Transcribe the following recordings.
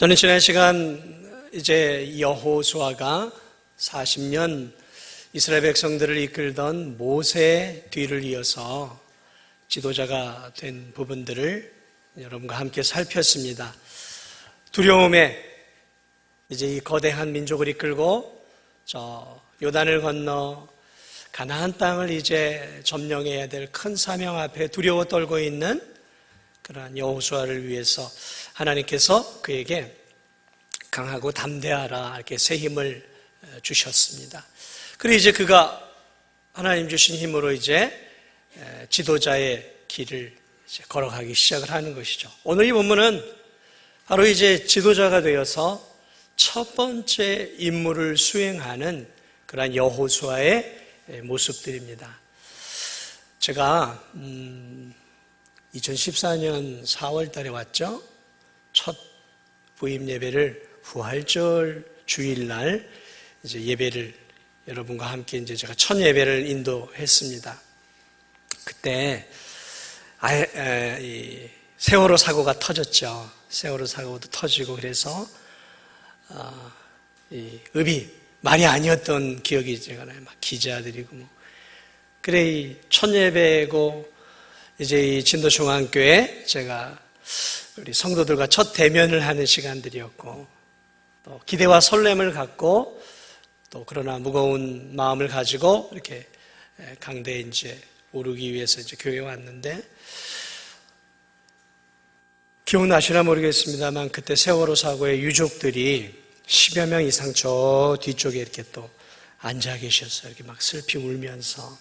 저는 지난 시간 이제 여호수아가 40년 이스라엘 백성들을 이끌던 모세 뒤를 이어서 지도자가 된 부분들을 여러분과 함께 살폈습니다. 두려움에 이제 이 거대한 민족을 이끌고 저 요단을 건너 가나안 땅을 이제 점령해야 될 큰 사명 앞에 두려워 떨고 있는 그러한 여호수아를 위해서 하나님께서 그에게 강하고 담대하라 이렇게 새 힘을 주셨습니다. 그리고 이제 그가 하나님 주신 힘으로 이제 지도자의 길을 이제 걸어가기 시작을 하는 것이죠. 오늘 이 본문은 바로 이제 지도자가 되어서 첫 번째 임무를 수행하는 그러한 여호수아의 모습들입니다. 제가 2014년 4월 달에 왔죠. 첫 부임 예배를 부활절 주일날 이제 예배를 여러분과 함께 이제 제가 첫 예배를 인도했습니다. 그때 이 세월호 사고가 터졌죠. 세월호 사고도 터지고 그래서 이 읍이 말이 아니었던 기억이 제가 나요. 막 기자들이고 뭐 그래 이 첫 예배고 이제 이 진도중앙교회 제가 우리 성도들과 첫 대면을 하는 시간들이었고 또 기대와 설렘을 갖고 또 그러나 무거운 마음을 가지고 이렇게 강대에 이제 오르기 위해서 이제 교회에 왔는데 기억나시나 모르겠습니다만 그때 세월호 사고의 유족들이 10여 명 이상 저 뒤쪽에 이렇게 또 앉아 계셨어요. 이렇게 막 슬피 울면서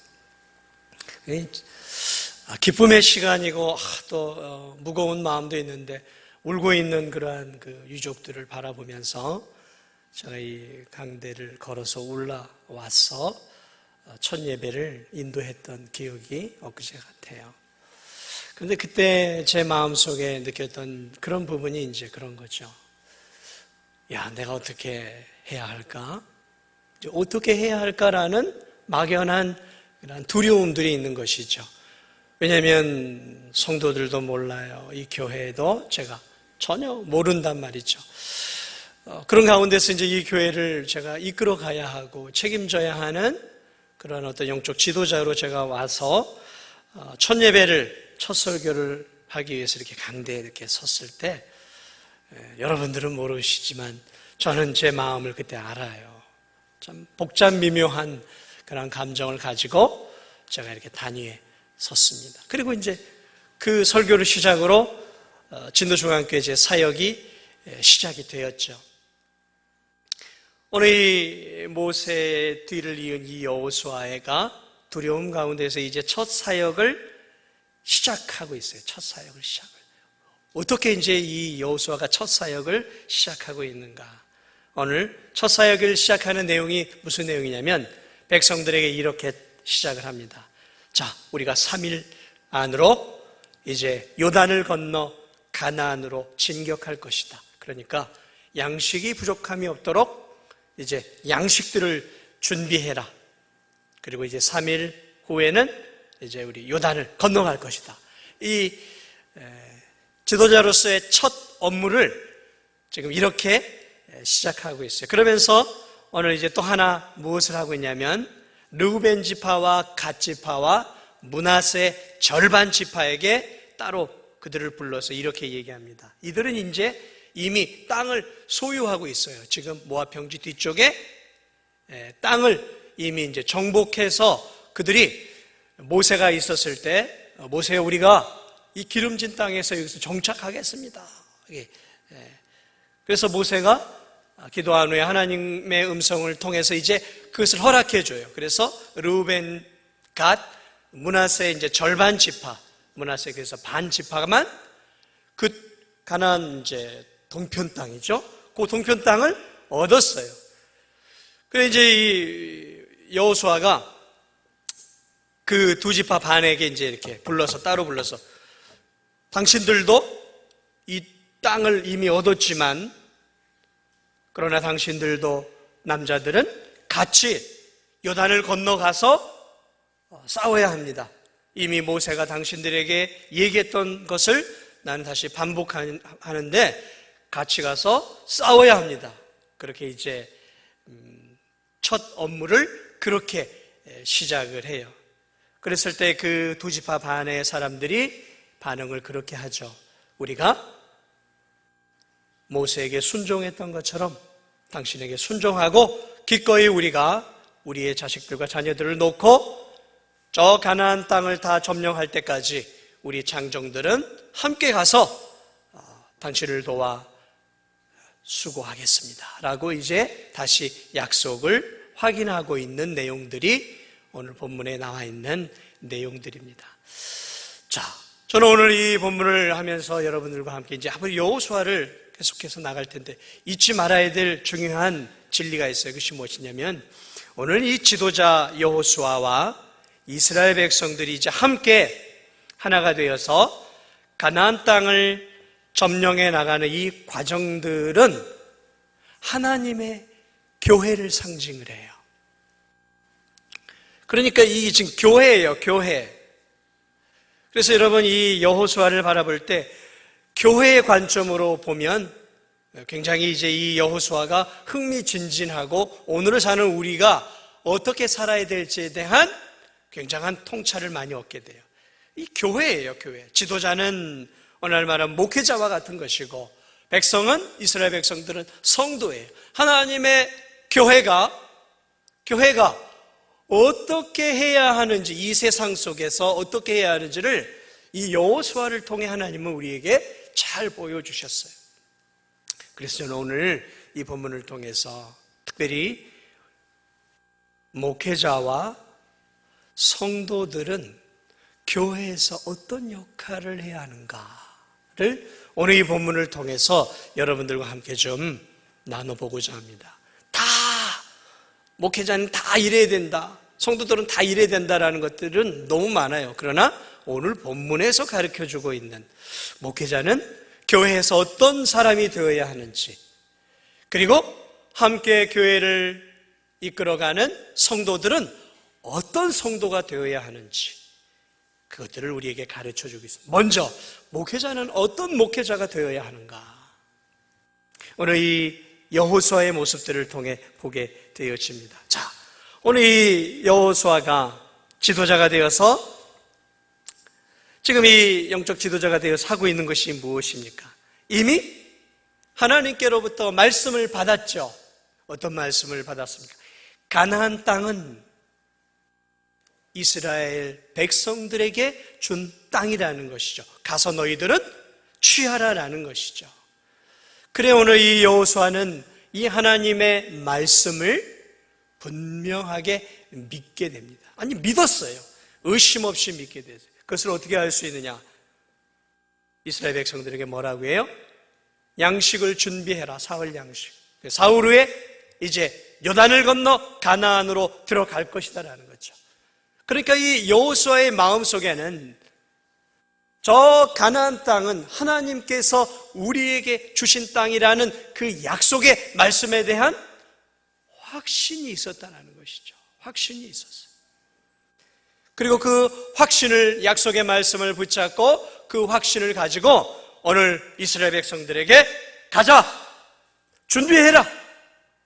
기쁨의 시간이고 또 무거운 마음도 있는데 울고 있는 그러한 그 유족들을 바라보면서 제가 이 강대를 걸어서 올라와서 첫 예배를 인도했던 기억이 엊그제 같아요. 그런데 그때 제 마음속에 느꼈던 그런 부분이 이제 그런 거죠. 야, 내가 어떻게 해야 할까? 어떻게 해야 할까라는 막연한 그런 두려움들이 있는 것이죠. 왜냐하면 성도들도 몰라요. 이 교회도 제가 전혀 모른단 말이죠. 그런 가운데서 이제 이 교회를 제가 이끌어 가야 하고 책임져야 하는 그런 어떤 영적 지도자로 제가 와서 첫 예배를, 첫 설교를 하기 위해서 이렇게 강대에 이렇게 섰을 때 여러분들은 모르시지만 저는 제 마음을 그때 알아요. 참 복잡 미묘한 그런 감정을 가지고 제가 이렇게 단위에 섰습니다. 그리고 이제 그 설교를 시작으로 진도중앙교회 제 사역이 시작이 되었죠. 오늘 이 모세 뒤를 이은 이 여호수아가 두려움 가운데서 이제 첫 사역을 시작하고 있어요. 첫 사역을 시작을. 어떻게 이제 이 여호수아가 첫 사역을 시작하고 있는가? 오늘 첫 사역을 시작하는 내용이 무슨 내용이냐면 백성들에게 이렇게 시작을 합니다. 자, 우리가 3일 안으로 이제 요단을 건너 가나안으로 진격할 것이다. 그러니까 양식이 부족함이 없도록 이제 양식들을 준비해라. 그리고 이제 3일 후에는 이제 우리 요단을 건너갈 것이다. 이 지도자로서의 첫 업무를 지금 이렇게 시작하고 있어요. 그러면서 오늘 이제 또 하나 무엇을 하고 있냐면 르우벤 지파와 갓 지파와 므낫세 절반 지파에게 따로 그들을 불러서 이렇게 얘기합니다. 이들은 이제 이미 땅을 소유하고 있어요. 지금 모압 평지 뒤쪽에 땅을 이미 이제 정복해서 그들이 모세가 있었을 때 모세 우리가 이 기름진 땅에서 여기서 정착하겠습니다. 그래서 모세가 기도한 후에 하나님의 음성을 통해서 이제 그것을 허락해 줘요. 그래서 르우벤, 갓, 므낫세 이제 절반 지파, 므낫세 그래서 반 지파만 그 가나안 이제 동편 땅이죠. 그 동편 땅을 얻었어요. 그래 이제 이 여호수아가 그 두 지파 반에게 이제 이렇게 불러서 따로 불러서 당신들도 이 땅을 이미 얻었지만 그러나 당신들도 남자들은 같이 요단을 건너가서 싸워야 합니다. 이미 모세가 당신들에게 얘기했던 것을 나는 다시 반복하는데 같이 가서 싸워야 합니다. 그렇게 이제 첫 업무를 그렇게 시작을 해요. 그랬을 때 그 두 지파 반의 사람들이 반응을 그렇게 하죠. 우리가 모세에게 순종했던 것처럼 당신에게 순종하고 기꺼이 우리가 우리의 자식들과 자녀들을 놓고 저 가나안 땅을 다 점령할 때까지 우리 장정들은 함께 가서 당신을 도와 수고하겠습니다 라고 이제 다시 약속을 확인하고 있는 내용들이 오늘 본문에 나와 있는 내용들입니다. 자, 저는 오늘 이 본문을 하면서 여러분들과 함께 이제 앞으로 여호수아를 계속해서 나갈 텐데 잊지 말아야 될 중요한 진리가 있어요. 그것이 무엇이냐면 오늘 이 지도자 여호수아와 이스라엘 백성들이 이제 함께 하나가 되어서 가나안 땅을 점령해 나가는 이 과정들은 하나님의 교회를 상징을 해요. 그러니까 이게 지금 교회예요, 교회. 그래서 여러분 이 여호수아를 바라볼 때 교회의 관점으로 보면 굉장히 이제 이 여호수아가 흥미진진하고 오늘을 사는 우리가 어떻게 살아야 될지에 대한 굉장한 통찰을 많이 얻게 돼요. 이 교회예요, 교회. 지도자는 오늘 말하면 목회자와 같은 것이고 백성은, 이스라엘 백성들은 성도예요. 하나님의 교회가 어떻게 해야 하는지, 이 세상 속에서 어떻게 해야 하는지를 이 여호수아를 통해 하나님은 우리에게 잘 보여주셨어요. 그래서 저는 오늘 이 본문을 통해서 특별히 목회자와 성도들은 교회에서 어떤 역할을 해야 하는가를 오늘 이 본문을 통해서 여러분들과 함께 좀 나눠보고자 합니다. 다 목회자는 다 이래야 된다, 성도들은 다 이래야 된다라는 것들은 너무 많아요. 그러나 오늘 본문에서 가르쳐주고 있는 목회자는 교회에서 어떤 사람이 되어야 하는지, 그리고 함께 교회를 이끌어가는 성도들은 어떤 성도가 되어야 하는지 그것들을 우리에게 가르쳐주고 있습니다. 먼저 목회자는 어떤 목회자가 되어야 하는가, 오늘 이 여호수아의 모습들을 통해 보게 되어집니다. 자, 오늘 이 여호수아가 지도자가 되어서 지금 이 영적 지도자가 되어서 하고 있는 것이 무엇입니까? 이미 하나님께로부터 말씀을 받았죠. 어떤 말씀을 받았습니까? 가나안 땅은 이스라엘 백성들에게 준 땅이라는 것이죠. 가서 너희들은 취하라라는 것이죠. 그래 오늘 이 여호수아는 이 하나님의 말씀을 분명하게 믿게 됩니다. 아니 믿었어요. 의심 없이 믿게 됐어요. 그것을 어떻게 알 수 있느냐? 이스라엘 백성들에게 뭐라고 해요? 양식을 준비해라. 사흘 양식. 사흘 후에 이제 요단을 건너 가나안으로 들어갈 것이다라는 거죠. 그러니까 이 여호수아의 마음속에는 저 가나안 땅은 하나님께서 우리에게 주신 땅이라는 그 약속의 말씀에 대한 확신이 있었다는 것이죠. 확신이 있었어요. 그리고 그 확신을, 약속의 말씀을 붙잡고 그 확신을 가지고 오늘 이스라엘 백성들에게 가자, 준비해라,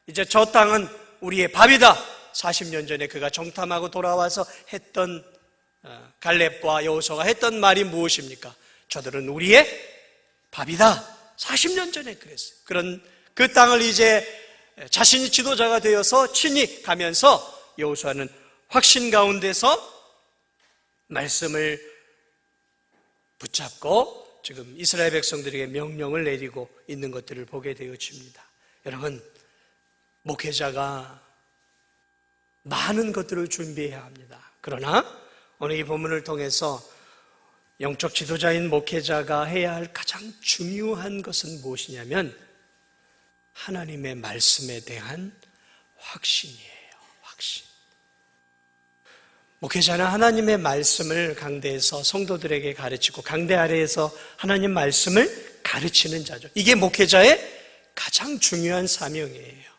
이제 저 땅은 우리의 밥이다. 40년 전에 그가 정탐하고 돌아와서 했던 갈렙과 여호수아가 했던 말이 무엇입니까? 저들은 우리의 밥이다. 40년 전에 그랬어요. 그런 그 땅을 이제 자신이 지도자가 되어서 친히 가면서 여호수아는 확신 가운데서 말씀을 붙잡고 지금 이스라엘 백성들에게 명령을 내리고 있는 것들을 보게 되어집니다. 여러분, 목회자가 많은 것들을 준비해야 합니다. 그러나 오늘 이 본문을 통해서 영적 지도자인 목회자가 해야 할 가장 중요한 것은 무엇이냐면 하나님의 말씀에 대한 확신이에요. 확신. 목회자는 하나님의 말씀을 강대에서 성도들에게 가르치고 강대 아래에서 하나님 말씀을 가르치는 자죠. 이게 목회자의 가장 중요한 사명이에요.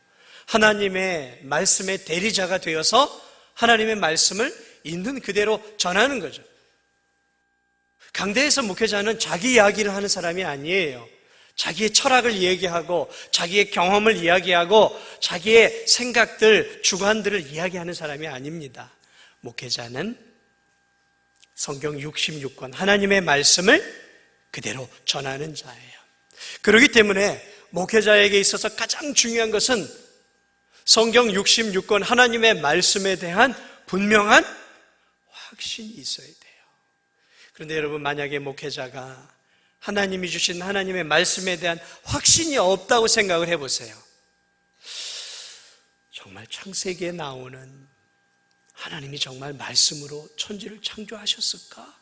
하나님의 말씀의 대리자가 되어서 하나님의 말씀을 있는 그대로 전하는 거죠. 강대에서 목회자는 자기 이야기를 하는 사람이 아니에요. 자기의 철학을 얘기하고 자기의 경험을 이야기하고 자기의 생각들, 주관들을 이야기하는 사람이 아닙니다. 목회자는 성경 66권 하나님의 말씀을 그대로 전하는 자예요. 그렇기 때문에 목회자에게 있어서 가장 중요한 것은 성경 66권 하나님의 말씀에 대한 분명한 확신이 있어야 돼요. 그런데 여러분, 만약에 목회자가 하나님이 주신 하나님의 말씀에 대한 확신이 없다고 생각을 해보세요. 정말 창세기에 나오는 하나님이 정말 말씀으로 천지를 창조하셨을까?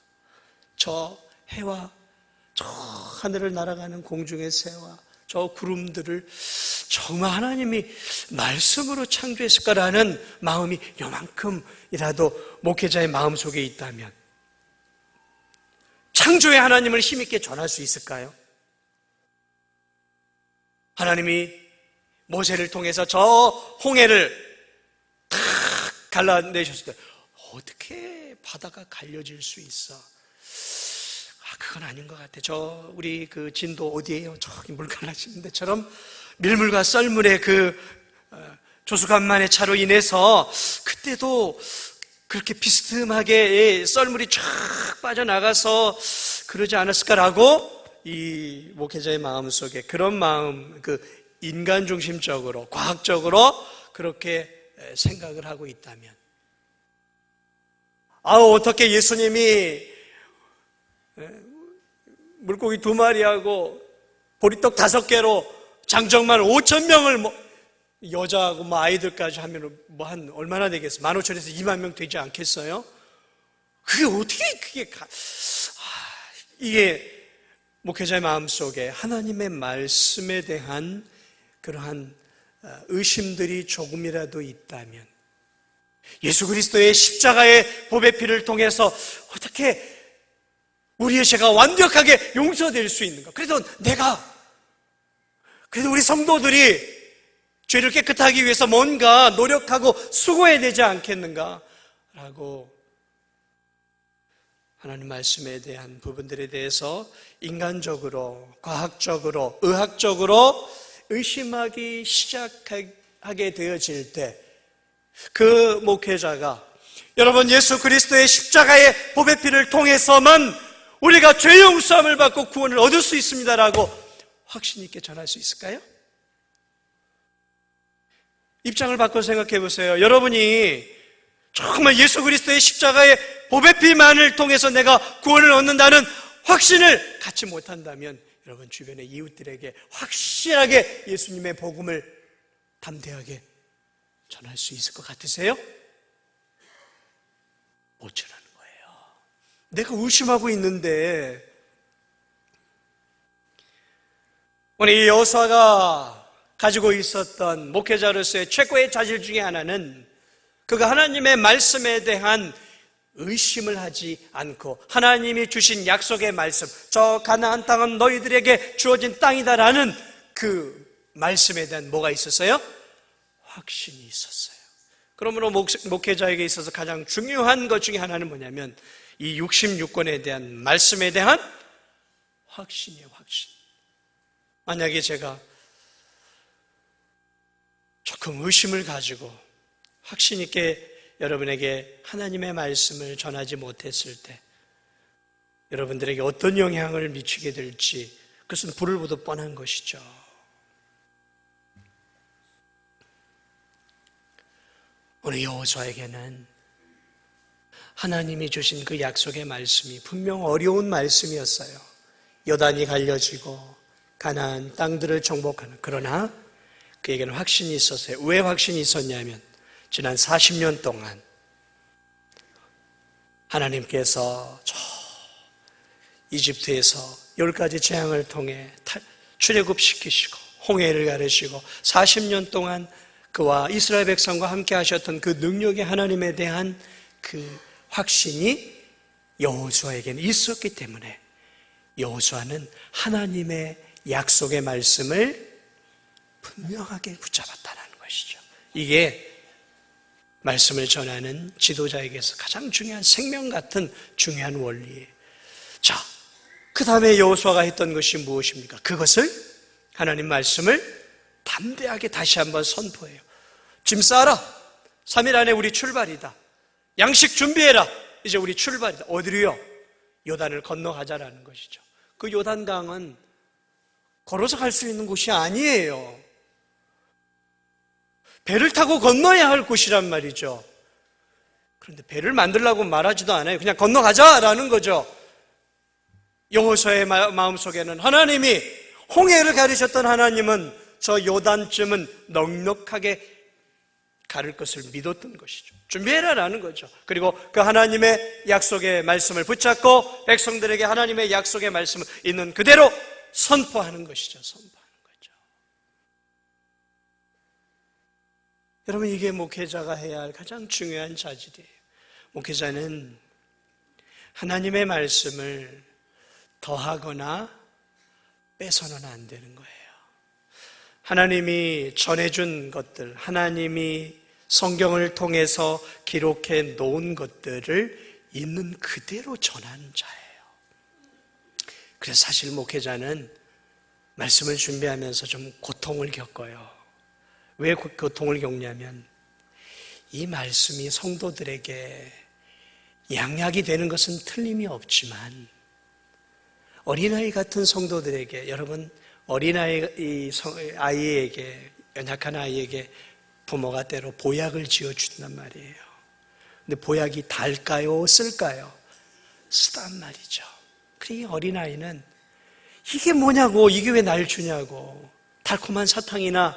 저 해와 저 하늘을 날아가는 공중의 새와 저 구름들을 정말 하나님이 말씀으로 창조했을까라는 마음이 요만큼이라도 목회자의 마음속에 있다면 창조의 하나님을 힘있게 전할 수 있을까요? 하나님이 모세를 통해서 저 홍해를 탁 갈라내셨을 때 어떻게 바다가 갈려질 수 있어? 그건 아닌 것 같아. 우리 그 진도 어디에요? 저기 물 갈라지는 데처럼 밀물과 썰물의 조수간만의 차로 인해서 그때도 그렇게 비스듬하게 썰물이 쫙 빠져나가서 그러지 않았을까라고 이 목회자의 마음속에 그런 마음, 인간 중심적으로, 과학적으로 그렇게 생각을 하고 있다면, 어떻게 예수님이 물고기 2마리하고 보리떡 5개로 장정만 5,000명을 여자하고 아이들까지 하면 한 얼마나 되겠어요? 15,000에서 2만 명 되지 않겠어요? 그게 어떻게 이게 목회자의 마음속에 하나님의 말씀에 대한 그러한 의심들이 조금이라도 있다면, 예수 그리스도의 십자가의 보배 피를 통해서 어떻게 우리의 죄가 완벽하게 용서될 수 있는가? 그래도 우리 성도들이 죄를 깨끗하기 위해서 뭔가 노력하고 수고해야 되지 않겠는가? 라고 하나님 말씀에 대한 부분들에 대해서 인간적으로, 과학적으로, 의학적으로 의심하기 시작하게 되어질 때, 그 목회자가 여러분, 예수 그리스도의 십자가의 보배 피를 통해서만 우리가 죄 용서함을 받고 구원을 얻을 수 있습니다라고 확신 있게 전할 수 있을까요? 입장을 바꿔 생각해 보세요. 여러분이 정말 예수 그리스도의 십자가의 보배 피만을 통해서 내가 구원을 얻는다는 확신을 갖지 못한다면, 여러분 주변의 이웃들에게 확실하게 예수님의 복음을 담대하게 전할 수 있을 것 같으세요? 못 전하는 거예요. 내가 의심하고 있는데, 오늘 이 여호수아가 가지고 있었던 목회자로서의 최고의 자질 중에 하나는 그가 하나님의 말씀에 대한 의심을 하지 않고 하나님이 주신 약속의 말씀, 저 가나안 땅은 너희들에게 주어진 땅이다라는 그 말씀에 대한 뭐가 있었어요? 확신이 있었어요. 그러므로 목회자에게 있어서 가장 중요한 것 중에 하나는 뭐냐면 이 66권에 대한 말씀에 대한 확신이에요. 확신. 만약에 제가 조금 의심을 가지고 확신 있게 여러분에게 하나님의 말씀을 전하지 못했을 때 여러분들에게 어떤 영향을 미치게 될지, 그것은 불을 보듯 뻔한 것이죠. 오늘 여호수아에게는 하나님이 주신 그 약속의 말씀이 분명 어려운 말씀이었어요. 요단이 갈려지고 가나안 땅들을 정복하는, 그러나 그에게는 확신이 있었어요. 왜 확신이 있었냐면 지난 40년 동안 하나님께서 저 이집트에서 10가지 재앙을 통해 출애굽시키시고 홍해를 가르시고 40년 동안 그와 이스라엘 백성과 함께 하셨던 그 능력의 하나님에 대한 그 확신이 여호수아에게는 있었기 때문에 여호수아는 하나님의 약속의 말씀을 분명하게 붙잡았다는 것이죠. 이게 말씀을 전하는 지도자에게서 가장 중요한 생명 같은 중요한 원리예요. 자, 그 다음에 여호수아가 했던 것이 무엇입니까? 그것을 하나님 말씀을 담대하게 다시 한번 선포해요. 짐 싸라. 3일 안에 우리 출발이다. 양식 준비해라. 이제 우리 출발이다. 어디로요? 요단을 건너가자라는 것이죠. 그 요단강은 걸어서 갈 수 있는 곳이 아니에요. 배를 타고 건너야 할 곳이란 말이죠. 그런데 배를 만들라고 말하지도 않아요. 그냥 건너가자라는 거죠. 여호수아의 마음속에는 하나님이 홍해를 가르셨던 하나님은 저 요단쯤은 넉넉하게 가를 것을 믿었던 것이죠. 준비해라라는 거죠. 그리고 그 하나님의 약속의 말씀을 붙잡고 백성들에게 하나님의 약속의 말씀을 있는 그대로 선포하는 것이죠. 선포하는 거죠. 여러분, 이게 목회자가 해야 할 가장 중요한 자질이에요. 목회자는 하나님의 말씀을 더하거나 빼서는 안 되는 거예요. 하나님이 전해준 것들, 하나님이 성경을 통해서 기록해 놓은 것들을 있는 그대로 전하는 자예요. 그래서 사실 목회자는 말씀을 준비하면서 좀 고통을 겪어요. 왜 고통을 겪냐면 이 말씀이 성도들에게 양약이 되는 것은 틀림이 없지만 어린아이 같은 성도들에게, 여러분 아이에게, 연약한 아이에게 부모가 때로 보약을 지어준단 말이에요. 근데 보약이 달까요? 쓸까요? 쓰단 말이죠. 이 어린아이는 이게 뭐냐고, 이게 왜 날 주냐고, 달콤한 사탕이나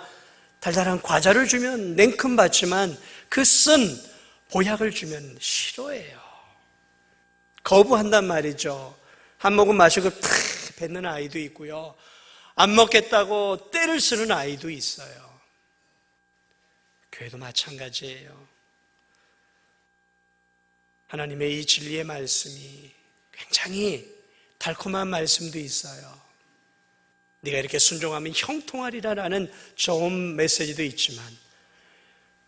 달달한 과자를 주면 냉큼 받지만 그 쓴 보약을 주면 싫어해요. 거부한단 말이죠. 한 모금 마시고 탁 뱉는 아이도 있고요. 안 먹겠다고 떼를 쓰는 아이도 있어요. 교회도 마찬가지예요. 하나님의 이 진리의 말씀이 굉장히 달콤한 말씀도 있어요. 네가 이렇게 순종하면 형통하리라라는 좋은 메시지도 있지만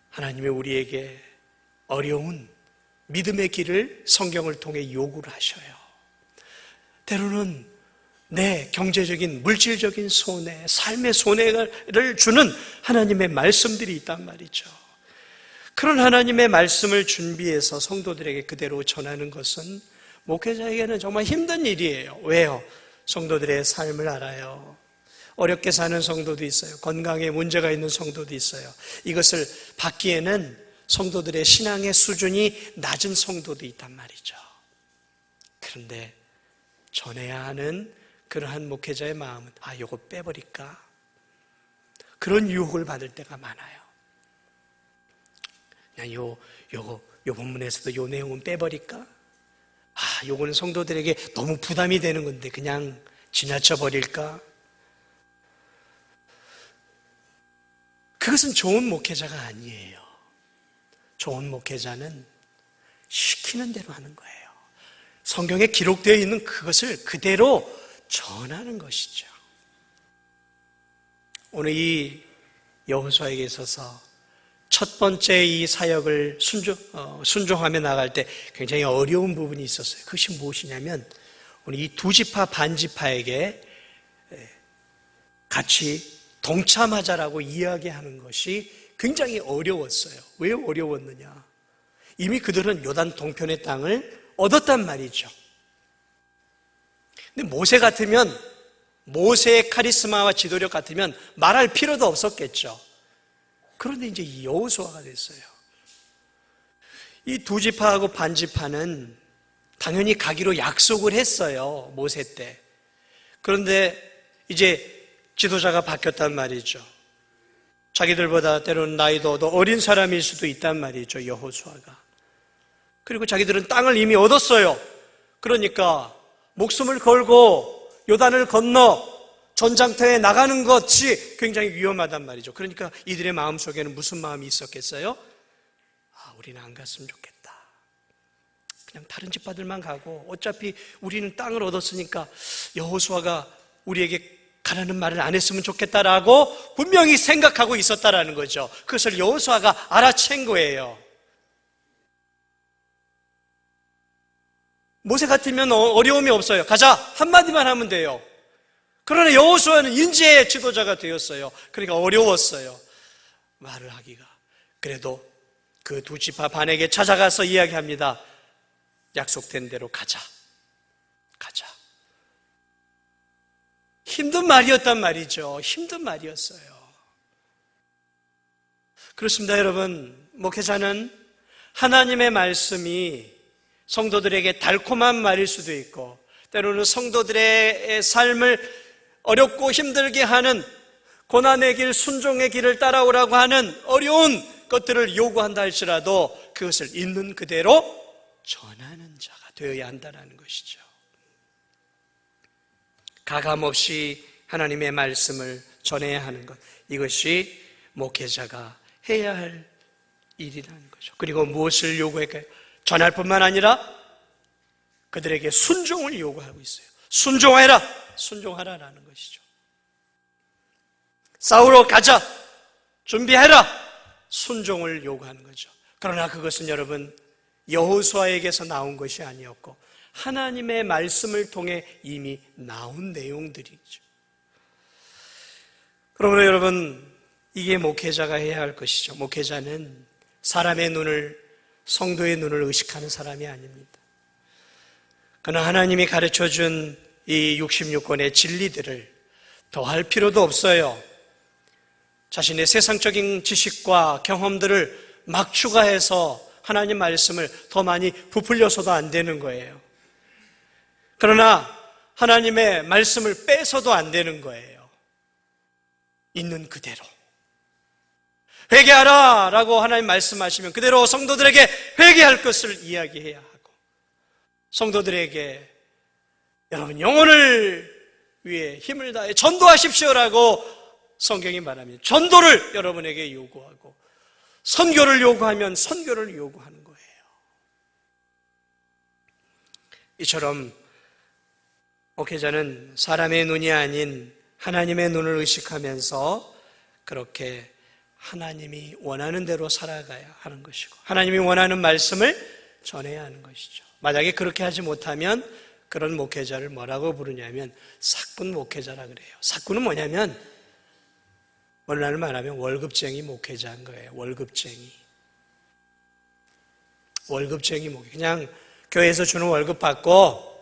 하나님이 우리에게 어려운 믿음의 길을 성경을 통해 요구를 하셔요. 때로는 내 경제적인, 물질적인 손해, 삶의 손해를 주는 하나님의 말씀들이 있단 말이죠. 그런 하나님의 말씀을 준비해서 성도들에게 그대로 전하는 것은 목회자에게는 정말 힘든 일이에요. 왜요? 성도들의 삶을 알아요. 어렵게 사는 성도도 있어요. 건강에 문제가 있는 성도도 있어요. 이것을 받기에는 성도들의 신앙의 수준이 낮은 성도도 있단 말이죠. 그런데 전해야 하는 그러한 목회자의 마음은 요거 빼버릴까? 그런 유혹을 받을 때가 많아요. 그냥 요 본문에서도 요 내용은 빼버릴까? 요거는 성도들에게 너무 부담이 되는 건데 그냥 지나쳐 버릴까? 그것은 좋은 목회자가 아니에요. 좋은 목회자는 시키는 대로 하는 거예요. 성경에 기록되어 있는 그것을 그대로 전하는 것이죠. 오늘 이 여호수아에게 있어서 첫 번째 이 사역을 순종하며 나갈 때 굉장히 어려운 부분이 있었어요. 그것이 무엇이냐면 오늘 이 두 지파 반 지파에게 같이 동참하자라고 이야기하는 것이 굉장히 어려웠어요. 왜 어려웠느냐? 이미 그들은 요단 동편의 땅을 얻었단 말이죠. 근데 모세 같으면, 모세의 카리스마와 지도력 같으면 말할 필요도 없었겠죠. 그런데 이제 이 여호수아가 됐어요. 이 두 지파하고 반 지파는 당연히 가기로 약속을 했어요. 모세 때. 그런데 이제 지도자가 바뀌었단 말이죠. 자기들보다 때로는 나이도 더 어린 사람일 수도 있단 말이죠. 여호수아가. 그리고 자기들은 땅을 이미 얻었어요. 그러니까 목숨을 걸고 요단을 건너 전장터에 나가는 것이 굉장히 위험하단 말이죠. 그러니까 이들의 마음속에는 무슨 마음이 있었겠어요? 우리는 안 갔으면 좋겠다. 그냥 다른 집파들만 가고 어차피 우리는 땅을 얻었으니까 여호수아가 우리에게 가라는 말을 안 했으면 좋겠다라고 분명히 생각하고 있었다라는 거죠. 그것을 여호수아가 알아챈 거예요. 모세 같으면 어려움이 없어요. 가자! 한마디만 하면 돼요. 그러나 여호수아는 인재의 지도자가 되었어요. 그러니까 어려웠어요, 말을 하기가. 그래도 그 두 지파 반에게 찾아가서 이야기합니다. 약속된 대로 가자. 가자. 힘든 말이었단 말이죠. 힘든 말이었어요. 그렇습니다, 여러분. 목회자는 하나님의 말씀이 성도들에게 달콤한 말일 수도 있고, 때로는 성도들의 삶을 어렵고 힘들게 하는 고난의 길, 순종의 길을 따라오라고 하는 어려운 것들을 요구한다 할지라도 그것을 있는 그대로 전하는 자가 되어야 한다는 것이죠. 가감없이 하나님의 말씀을 전해야 하는 것, 이것이 목회자가 해야 할 일이라는 거죠. 그리고 무엇을 요구할까요? 전할 뿐만 아니라 그들에게 순종을 요구하고 있어요. 순종해라! 순종하라라는 것이죠. 싸우러 가자! 준비해라! 순종을 요구하는 거죠. 그러나 그것은 여러분, 여호수아에게서 나온 것이 아니었고 하나님의 말씀을 통해 이미 나온 내용들이죠. 그러므로 여러분, 이게 목회자가 해야 할 것이죠. 목회자는 사람의 눈을, 성도의 눈을 의식하는 사람이 아닙니다. 그러나 하나님이 가르쳐준 이 66권의 진리들을 더할 필요도 없어요. 자신의 세상적인 지식과 경험들을 막 추가해서 하나님 말씀을 더 많이 부풀려서도 안 되는 거예요. 그러나 하나님의 말씀을 빼서도 안 되는 거예요. 있는 그대로. 회개하라 라고 하나님 말씀하시면 그대로 성도들에게 회개할 것을 이야기해야 하고, 성도들에게 여러분 영혼을 위해 힘을 다해 전도하십시오라고 성경이 말합니다. 전도를 여러분에게 요구하고, 선교를 요구하면 선교를 요구하는 거예요. 이처럼 목회자는 사람의 눈이 아닌 하나님의 눈을 의식하면서 그렇게 하나님이 원하는 대로 살아가야 하는 것이고, 하나님이 원하는 말씀을 전해야 하는 것이죠. 만약에 그렇게 하지 못하면 그런 목회자를 뭐라고 부르냐면 사꾼 목회자라 그래요. 사꾼은 뭐냐면 오늘날 말하면 월급쟁이 목회자인 거예요. 월급쟁이 목회. 그냥 교회에서 주는 월급 받고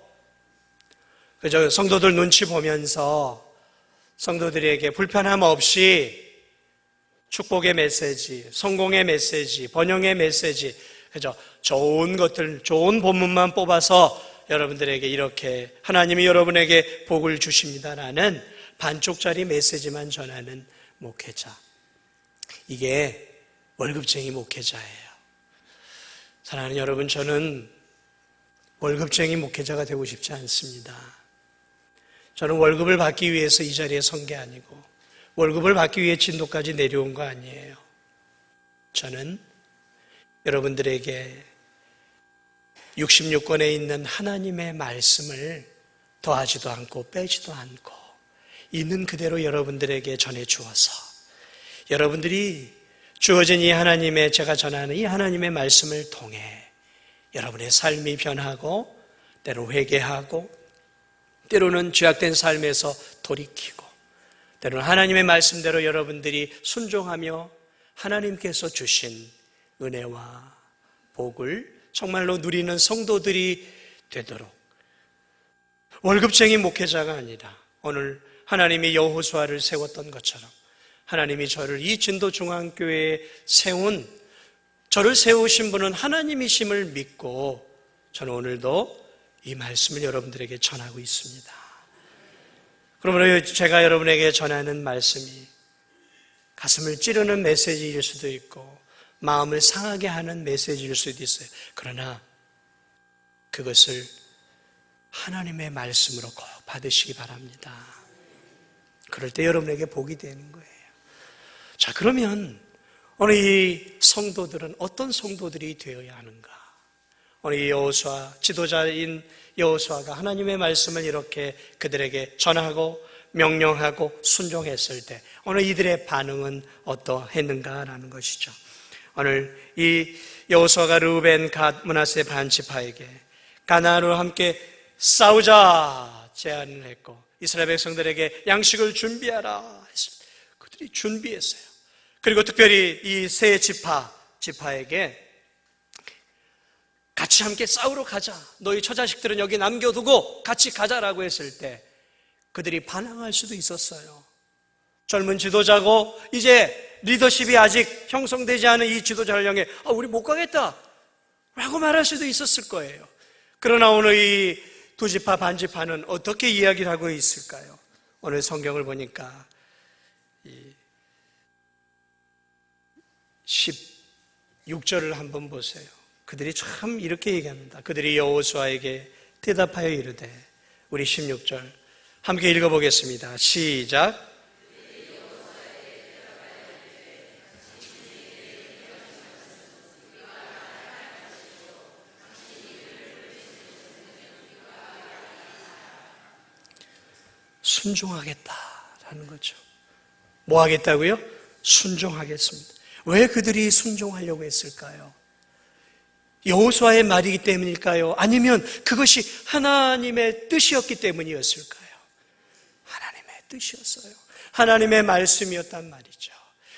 그저 성도들 눈치 보면서 성도들에게 불편함 없이 축복의 메시지, 성공의 메시지, 번영의 메시지, 그저 좋은 것들, 좋은 본문만 뽑아서 여러분들에게 이렇게 하나님이 여러분에게 복을 주십니다라는 반쪽짜리 메시지만 전하는 목회자, 이게 월급쟁이 목회자예요. 사랑하는 여러분, 저는 월급쟁이 목회자가 되고 싶지 않습니다. 저는 월급을 받기 위해서 이 자리에 선 게 아니고 월급을 받기 위해 진도까지 내려온 거 아니에요. 저는 여러분들에게 66권에 있는 하나님의 말씀을 더하지도 않고 빼지도 않고 있는 그대로 여러분들에게 전해 주어서 여러분들이 주어진 이 하나님의, 제가 전하는 이 하나님의 말씀을 통해 여러분의 삶이 변하고 때로 회개하고 때로는 죄악된 삶에서 돌이키고 때로는 하나님의 말씀대로 여러분들이 순종하며 하나님께서 주신 은혜와 복을 정말로 누리는 성도들이 되도록, 월급쟁이 목회자가 아니라 오늘 하나님이 여호수아를 세웠던 것처럼 하나님이 저를 이 진도중앙교회에 저를 세우신 분은 하나님이심을 믿고 저는 오늘도 이 말씀을 여러분들에게 전하고 있습니다. 그러므로 제가 여러분에게 전하는 말씀이 가슴을 찌르는 메시지일 수도 있고 마음을 상하게 하는 메시지일 수도 있어요. 그러나 그것을 하나님의 말씀으로 꼭 받으시기 바랍니다. 그럴 때 여러분에게 복이 되는 거예요. 자, 그러면 오늘 이 성도들은 어떤 성도들이 되어야 하는가? 오늘 이 여호수아, 지도자인 여호수아가 하나님의 말씀을 이렇게 그들에게 전하고 명령하고 순종했을 때 오늘 이들의 반응은 어떠했는가라는 것이죠. 오늘 이 여호수아가 르우벤, 갓, 므낫세 반지파에게 가나안으로 함께 싸우자 제안을 했고 이스라엘 백성들에게 양식을 준비하라 했습니다. 그들이 준비했어요. 그리고 특별히 이 세 지파에게 같이 함께 싸우러 가자. 너희 처자식들은 여기 남겨두고 같이 가자라고 했을 때 그들이 반항할 수도 있었어요. 젊은 지도자고 이제 리더십이 아직 형성되지 않은 이 지도자를 향해 우리 못 가겠다 라고 말할 수도 있었을 거예요. 그러나 오늘 이 두 지파 반지파는 어떻게 이야기를 하고 있을까요? 오늘 성경을 보니까 16절을 한번 보세요. 그들이 참 이렇게 얘기합니다. 그들이 여호수아에게 대답하여 이르되, 우리 16절 함께 읽어보겠습니다. 시작. 순종하겠다라는 거죠. 뭐 하겠다고요? 순종하겠습니다. 왜 그들이 순종하려고 했을까요? 여호수아의 말이기 때문일까요? 아니면 그것이 하나님의 뜻이었기 때문이었을까요? 하나님의 뜻이었어요. 하나님의 말씀이었단 말이죠.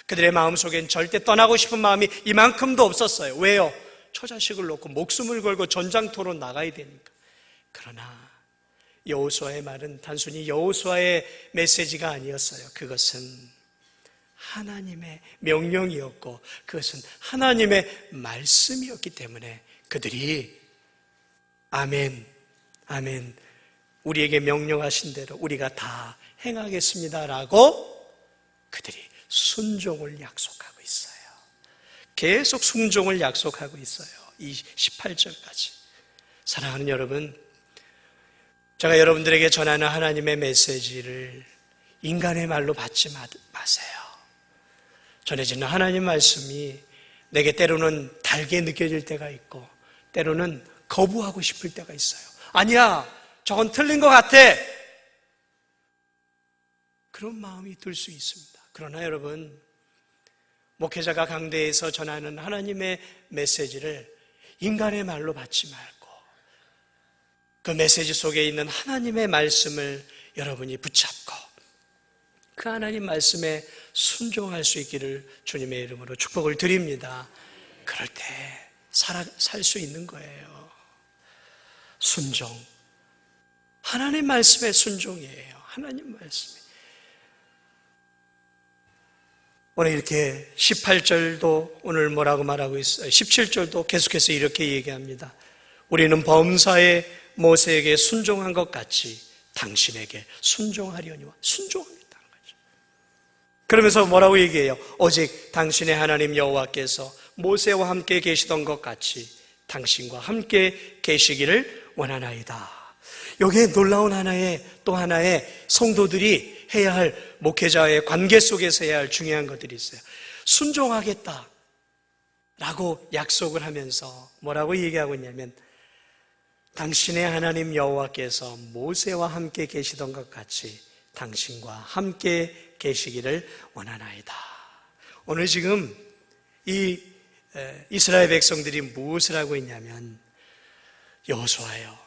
그들의 마음속엔 절대 떠나고 싶은 마음이 이만큼도 없었어요. 왜요? 처자식을 놓고 목숨을 걸고 전장터로 나가야 되니까. 그러나 여호수아의 말은 단순히 여호수아의 메시지가 아니었어요. 그것은 하나님의 명령이었고 그것은 하나님의 말씀이었기 때문에 그들이 아멘, 아멘, 우리에게 명령하신 대로 우리가 다 행하겠습니다라고 그들이 순종을 약속하고 있어요. 계속 순종을 약속하고 있어요. 이 18절까지. 사랑하는 여러분, 제가 여러분들에게 전하는 하나님의 메시지를 인간의 말로 받지 마세요. 전해지는 하나님 말씀이 내게 때로는 달게 느껴질 때가 있고 때로는 거부하고 싶을 때가 있어요. 아니야, 저건 틀린 것 같아. 그런 마음이 들 수 있습니다. 그러나 여러분, 목회자가 강대에서 전하는 하나님의 메시지를 인간의 말로 받지 말고 그 메시지 속에 있는 하나님의 말씀을 여러분이 붙잡고 그 하나님 말씀에 순종할 수 있기를 주님의 이름으로 축복을 드립니다. 그럴 때 살 수 있는 거예요. 순종. 하나님 말씀의 순종이에요. 하나님 말씀에. 오늘 이렇게 18절도 오늘 뭐라고 말하고 있어요? 17절도 계속해서 이렇게 얘기합니다. 우리는 범사에 모세에게 순종한 것 같이 당신에게 순종하려니와 순종합니다. 그러면서 뭐라고 얘기해요? 오직 당신의 하나님 여호와께서 모세와 함께 계시던 것 같이 당신과 함께 계시기를 원하나이다. 여기에 놀라운 또 하나의 성도들이 해야 할 목회자의 관계 속에서 해야 할 중요한 것들이 있어요. 순종하겠다라고 약속을 하면서 뭐라고 얘기하고 있냐면 당신의 하나님 여호와께서 모세와 함께 계시던 것 같이 당신과 함께 계시기를 원하나이다. 오늘 지금 이 이스라엘 백성들이 무엇을 하고 있냐면 여호수아요,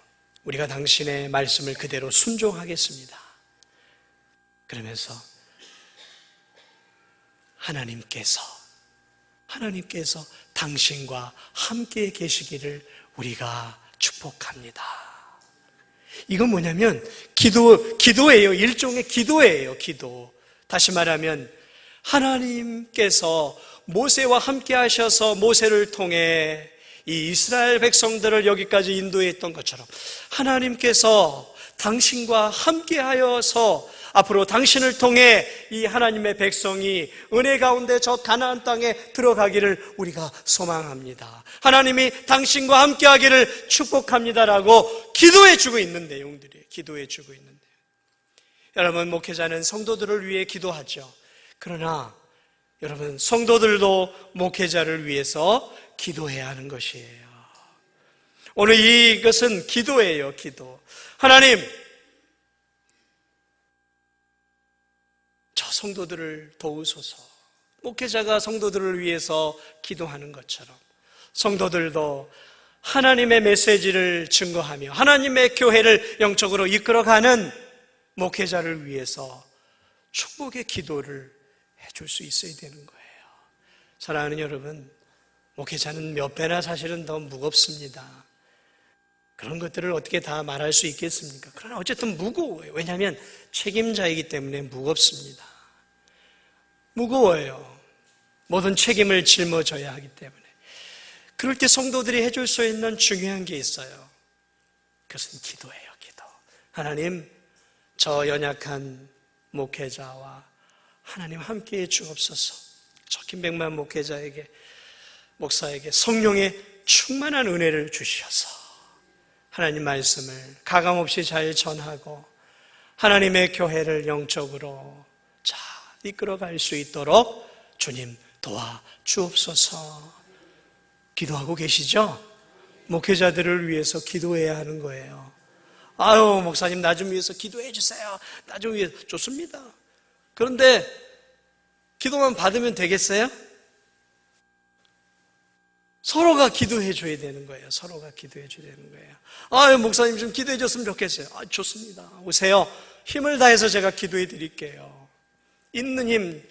우리가 당신의 말씀을 그대로 순종하겠습니다. 그러면서 하나님께서 당신과 함께 계시기를 우리가 축복합니다. 이건 뭐냐면 기도예요. 일종의 기도예요. 기도. 다시 말하면 하나님께서 모세와 함께 하셔서 모세를 통해 이 이스라엘 백성들을 여기까지 인도했던 것처럼 하나님께서 당신과 함께 하여서 앞으로 당신을 통해 이 하나님의 백성이 은혜 가운데 저 가나안 땅에 들어가기를 우리가 소망합니다. 하나님이 당신과 함께 하기를 축복합니다라고 기도해 주고 있는 내용들이에요. 기도해 주고 있는 내용. 여러분, 목회자는 성도들을 위해 기도하죠. 그러나 여러분, 성도들도 목회자를 위해서 기도해야 하는 것이에요. 오늘 이것은 기도예요. 기도. 하나님, 저 성도들을 도우소서. 목회자가 성도들을 위해서 기도하는 것처럼 성도들도 하나님의 메시지를 증거하며 하나님의 교회를 영적으로 이끌어가는 목회자를 위해서 축복의 기도를 해줄 수 있어야 되는 거예요. 사랑하는 여러분, 목회자는 몇 배나 사실은 더 무겁습니다. 그런 것들을 어떻게 다 말할 수 있겠습니까? 그러나 어쨌든 무거워요. 왜냐하면 책임자이기 때문에 무겁습니다. 무거워요. 모든 책임을 짊어져야 하기 때문에. 그럴 때 성도들이 해줄 수 있는 중요한 게 있어요. 그것은 기도예요, 기도. 하나님, 저 연약한 목회자와 하나님 함께해 주옵소서. 저 김백만 목사에게 성령의 충만한 은혜를 주셔서 하나님 말씀을 가감없이 잘 전하고 하나님의 교회를 영적으로 잘 이끌어갈 수 있도록 주님 도와주옵소서. 기도하고 계시죠? 목회자들을 위해서 기도해야 하는 거예요. 아유, 목사님 나 좀 위해서 기도해 주세요. 나 좀 위해서. 좋습니다. 그런데 기도만 받으면 되겠어요? 서로가 기도해 줘야 되는 거예요. 서로가 기도해 줘야 되는 거예요. 아유, 목사님 좀 기도해 줬으면 좋겠어요. 아, 좋습니다. 오세요. 힘을 다해서 제가 기도해 드릴게요. 있는 힘,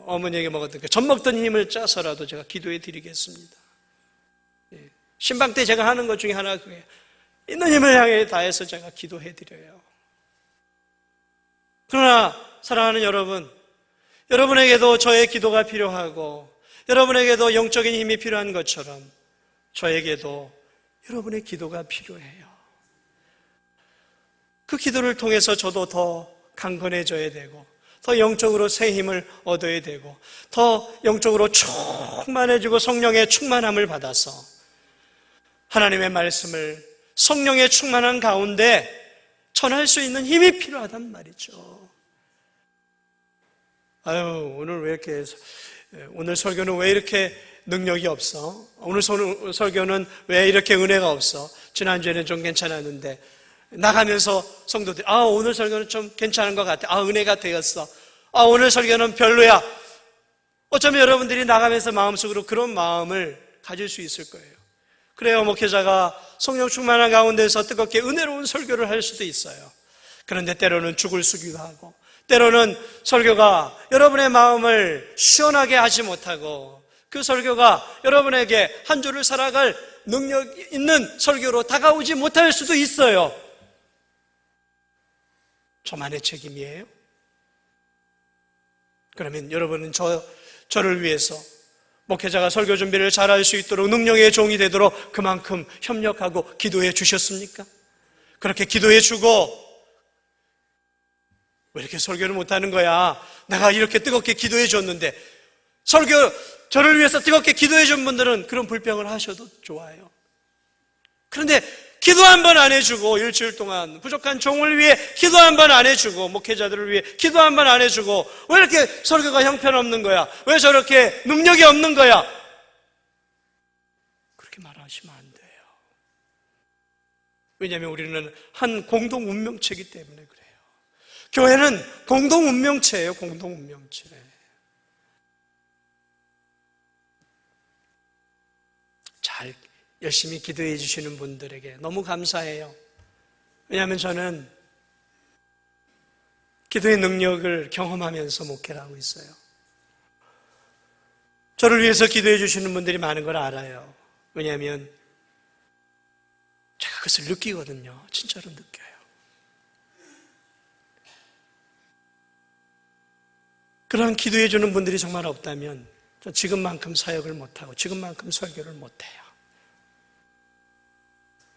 어머니에게 먹었던 젖 먹던 힘을 짜서라도 제가 기도해 드리겠습니다. 신방 때 제가 하는 것 중에 하나가 그게요. 있는 힘을 향해 다해서 제가 기도해 드려요. 그러나 사랑하는 여러분, 여러분에게도 저의 기도가 필요하고 여러분에게도 영적인 힘이 필요한 것처럼 저에게도 여러분의 기도가 필요해요. 그 기도를 통해서 저도 더 강건해져야 되고 더 영적으로 새 힘을 얻어야 되고 더 영적으로 충만해지고 성령의 충만함을 받아서 하나님의 말씀을 성령의 충만한 가운데 전할 수 있는 힘이 필요하단 말이죠. 아유, 오늘 설교는 왜 이렇게 능력이 없어? 오늘 설교는 왜 이렇게 은혜가 없어? 지난주에는 좀 괜찮았는데 나가면서 성도들이 오늘 설교는 좀 괜찮은 것 같아. 은혜가 되었어. 오늘 설교는 별로야. 어쩌면 여러분들이 나가면서 마음속으로 그런 마음을 가질 수 있을 거예요. 그래요, 목회자가 성령 충만한 가운데서 뜨겁게 은혜로운 설교를 할 수도 있어요. 그런데 때로는 죽을 쓰기도 하고 때로는 설교가 여러분의 마음을 시원하게 하지 못하고 그 설교가 여러분에게 한 주를 살아갈 능력 있는 설교로 다가오지 못할 수도 있어요. 저만의 책임이에요. 그러면 여러분은 저를 위해서 목회자가 설교 준비를 잘할 수 있도록 능력의 종이 되도록 그만큼 협력하고 기도해 주셨습니까? 그렇게 기도해 주고 왜 이렇게 설교를 못하는 거야? 내가 이렇게 뜨겁게 기도해 줬는데 저를 위해서 뜨겁게 기도해 준 분들은 그런 불평을 하셔도 좋아요. 그런데 기도 한 번 안 해주고 일주일 동안 부족한 종을 위해 기도 한 번 안 해주고 목회자들을 위해 기도 한 번 안 해주고 왜 이렇게 설교가 형편없는 거야? 왜 저렇게 능력이 없는 거야? 그렇게 말하시면 안 돼요. 왜냐하면 우리는 한 공동 운명체이기 때문에 그래요. 교회는 공동 운명체예요. 공동 운명체. 잘 열심히 기도해 주시는 분들에게 너무 감사해요. 왜냐하면 저는 기도의 능력을 경험하면서 목회를 하고 있어요. 저를 위해서 기도해 주시는 분들이 많은 걸 알아요. 왜냐하면 제가 그것을 느끼거든요. 진짜로 느껴요. 그러한 기도해 주는 분들이 정말 없다면 지금만큼 사역을 못하고 지금만큼 설교를 못해요.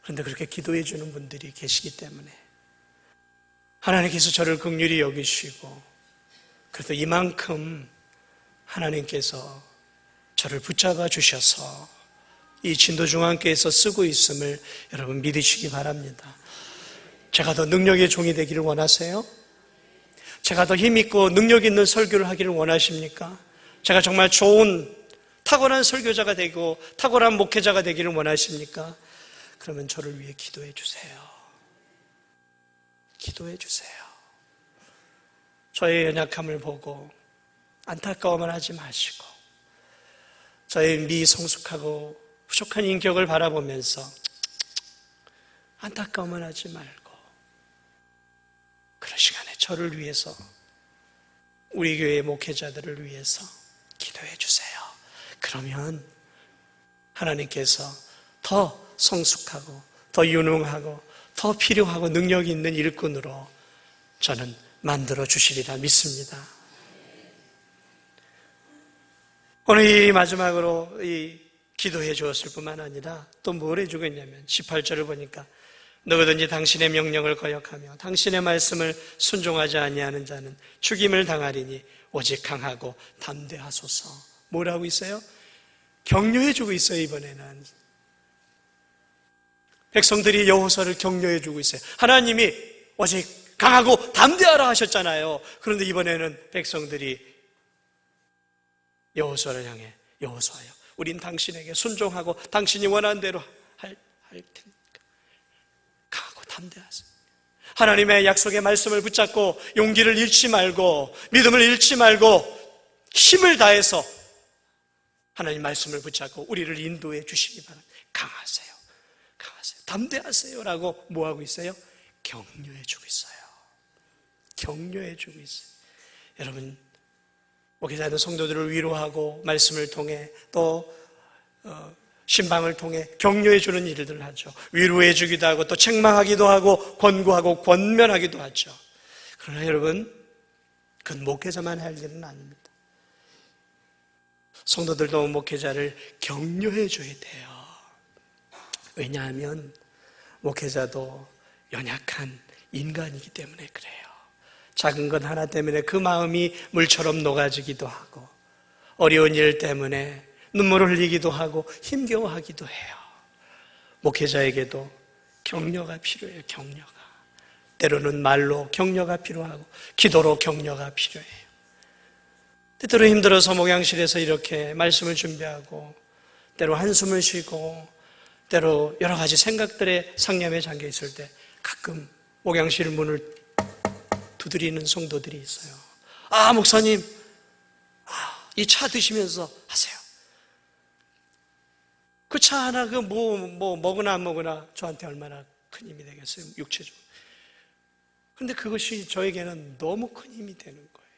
그런데 그렇게 기도해 주는 분들이 계시기 때문에 하나님께서 저를 긍휼히 여기시고 그래도 이만큼 하나님께서 저를 붙잡아 주셔서 이 진도중앙교회에서 쓰고 있음을 여러분 믿으시기 바랍니다. 제가 더 능력의 종이 되기를 원하세요? 제가 더 힘있고 능력 있는 설교를 하기를 원하십니까? 제가 정말 좋은 탁월한 설교자가 되고 탁월한 목회자가 되기를 원하십니까? 그러면 저를 위해 기도해 주세요. 기도해 주세요. 저의 연약함을 보고 안타까움을 하지 마시고 저의 미성숙하고 부족한 인격을 바라보면서 안타까움은 하지 말고 그런 시간에 저를 위해서, 우리 교회 목회자들을 위해서 기도해 주세요. 그러면 하나님께서 더 성숙하고 더 유능하고 더 필요하고 능력 있는 일꾼으로 저는 만들어 주시리라 믿습니다. 오늘 이 마지막으로 이 기도해 주었을 뿐만 아니라 또 뭘 해주고 있냐면 18절을 보니까 누구든지 당신의 명령을 거역하며 당신의 말씀을 순종하지 아니하는 자는 죽임을 당하리니 오직 강하고 담대하소서. 뭐라고 있어요? 격려해 주고 있어요. 이번에는 백성들이 여호수아를 격려해 주고 있어요. 하나님이 오직 강하고 담대하라 하셨잖아요. 그런데 이번에는 백성들이 여호수아를 향해 여호수아여, 우린 당신에게 순종하고 당신이 원하는 대로 할 테니까 강하고 담대하세요. 하나님의 약속의 말씀을 붙잡고 용기를 잃지 말고 믿음을 잃지 말고 힘을 다해서 하나님 말씀을 붙잡고 우리를 인도해 주시기 바랍니다. 강하세요. 담대하세요 라고 뭐하고 있어요? 격려해 주고 있어요. 격려해 주고 있어요. 여러분, 목회자는 성도들을 위로하고 말씀을 통해 또 신방을 통해 격려해 주는 일들을 하죠. 위로해 주기도 하고 또 책망하기도 하고 권고하고 권면하기도 하죠. 그러나 여러분, 그건 목회자만 할 일은 아닙니다. 성도들도 목회자를 격려해 줘야 돼요. 왜냐하면 목회자도 연약한 인간이기 때문에 그래요. 작은 것 하나 때문에 그 마음이 물처럼 녹아지기도 하고 어려운 일 때문에 눈물을 흘리기도 하고 힘겨워하기도 해요. 목회자에게도 격려가 필요해요. 격려가. 때로는 말로 격려가 필요하고 기도로 격려가 필요해요. 때로 힘들어서 목양실에서 이렇게 말씀을 준비하고 때로 한숨을 쉬고 때로 여러 가지 생각들에 상념에 잠겨 있을 때 가끔 목양실 문을 두드리는 성도들이 있어요. 아, 목사님, 이 차 드시면서 하세요. 그 차 하나 먹으나 안 먹으나 저한테 얼마나 큰 힘이 되겠어요, 육체적으로. 근데 그것이 저에게는 너무 큰 힘이 되는 거예요.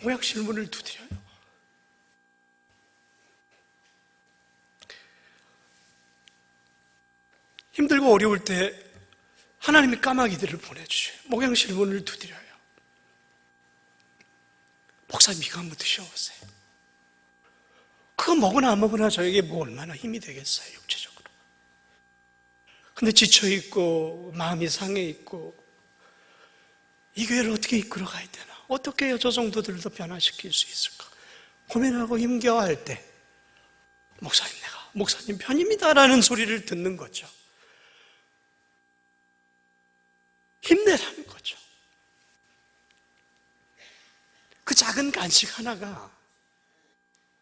목양실 문을 두드려요. 힘들고 어려울 때 하나님이 까마귀들을 보내주셔요. 목양실 문을 두드려요. 목사님, 이거 한번 드셔보세요. 그거 먹으나 안 먹으나 저에게 뭐 얼마나 힘이 되겠어요, 육체적으로. 근데 지쳐있고 마음이 상해있고 이 교회를 어떻게 이끌어 가야 되나, 어떻게 해야 저 정도들도 변화시킬 수 있을까 고민하고 힘겨워할 때 목사님, 내가 목사님 편입니다라는 소리를 듣는 거죠. 힘내라는 거죠. 그 작은 간식 하나가,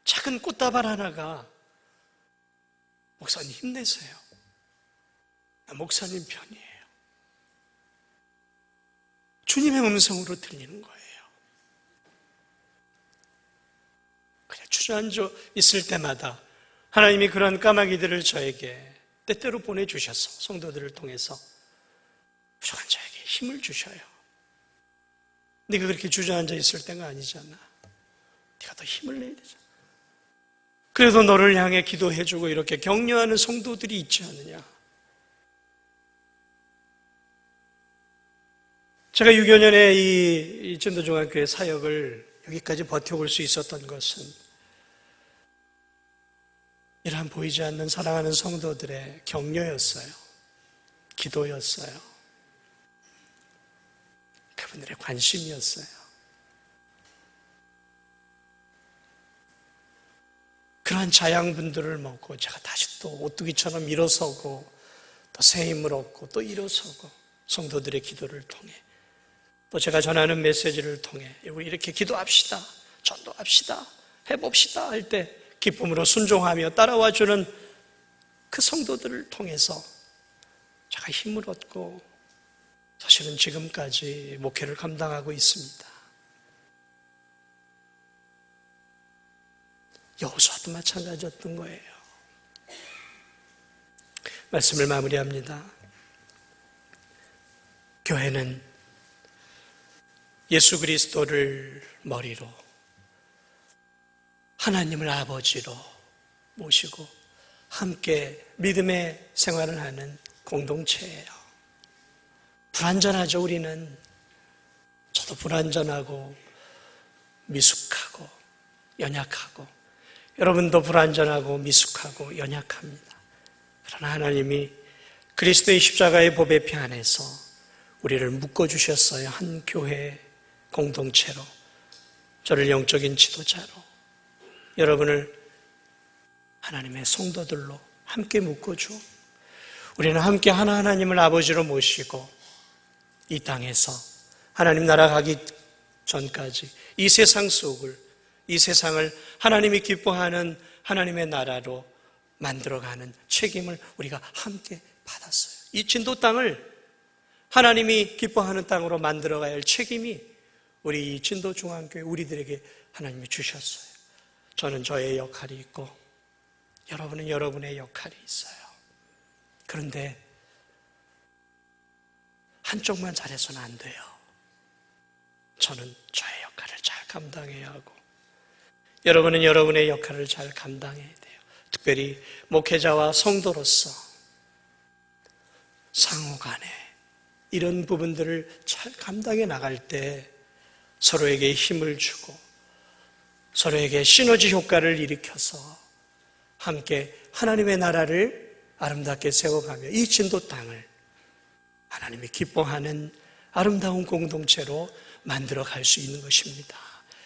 작은 꽃다발 하나가 목사님 힘내세요, 나 목사님 편이에요, 주님의 음성으로 들리는 거예요. 그냥 주저앉아 있을 때마다 하나님이 그런 까마귀들을 저에게 때때로 보내주셔서 성도들을 통해서 부족한 자에게 힘을 주셔요. 네가 그렇게 주저앉아 있을 때가 아니잖아. 네가 더 힘을 내야 되잖아. 그래서 너를 향해 기도해주고 이렇게 격려하는 성도들이 있지 않느냐. 제가 6여 년의 이 전도중앙교회 사역을 여기까지 버텨올 수 있었던 것은 이러한 보이지 않는 사랑하는 성도들의 격려였어요. 기도였어요. 그분들의 관심이었어요. 그러한 자양분들을 먹고 제가 다시 또 오뚜기처럼 일어서고 또 새 힘을 얻고 또 일어서고 성도들의 기도를 통해 또 제가 전하는 메시지를 통해 우리 이렇게 기도합시다, 전도합시다, 해봅시다 할 때 기쁨으로 순종하며 따라와주는 그 성도들을 통해서 제가 힘을 얻고 사실은 지금까지 목회를 감당하고 있습니다. 여호수아도 마찬가지였던 거예요. 말씀을 마무리합니다. 교회는 예수 그리스도를 머리로 하나님을 아버지로 모시고 함께 믿음의 생활을 하는 공동체예요. 불완전하죠. 우리는. 저도 불완전하고 미숙하고 연약하고 여러분도 불완전하고 미숙하고 연약합니다. 그러나 하나님이 그리스도의 십자가의 보배피 안에서 우리를 묶어주셨어요. 한 교회 공동체로, 저를 영적인 지도자로, 여러분을 하나님의 성도들로 함께 묶어줘. 우리는 함께 하나님을 아버지로 모시고 이 땅에서 하나님 나라 가기 전까지 이 세상 속을, 이 세상을 하나님이 기뻐하는 하나님의 나라로 만들어가는 책임을 우리가 함께 받았어요. 이 진도 땅을 하나님이 기뻐하는 땅으로 만들어가야 할 책임이 우리 이 진도 중앙교회 우리들에게 하나님이 주셨어요. 저는 저의 역할이 있고 여러분은 여러분의 역할이 있어요. 그런데 한쪽만 잘해서는 안 돼요. 저는 저의 역할을 잘 감당해야 하고 여러분은 여러분의 역할을 잘 감당해야 돼요. 특별히 목회자와 성도로서 상호 간에 이런 부분들을 잘 감당해 나갈 때 서로에게 힘을 주고 서로에게 시너지 효과를 일으켜서 함께 하나님의 나라를 아름답게 세워가며 이 진도 땅을 하나님이 기뻐하는 아름다운 공동체로 만들어 갈 수 있는 것입니다.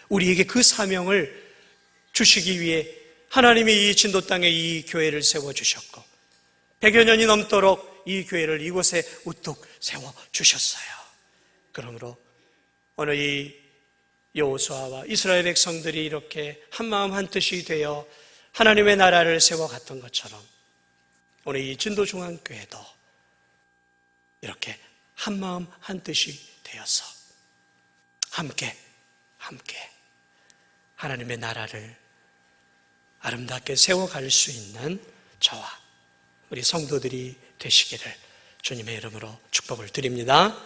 우리에게 그 사명을 주시기 위해 하나님이 이 진도 땅에 이 교회를 세워주셨고 100여 년이 넘도록 이 교회를 이곳에 우뚝 세워주셨어요. 그러므로 오늘 이 여호수아와 이스라엘 백성들이 이렇게 한마음 한뜻이 되어 하나님의 나라를 세워갔던 것처럼 오늘 이 진도중앙교회도 이렇게 한마음 한뜻이 되어서 함께 하나님의 나라를 아름답게 세워갈 수 있는 저와 우리 성도들이 되시기를 주님의 이름으로 축복을 드립니다.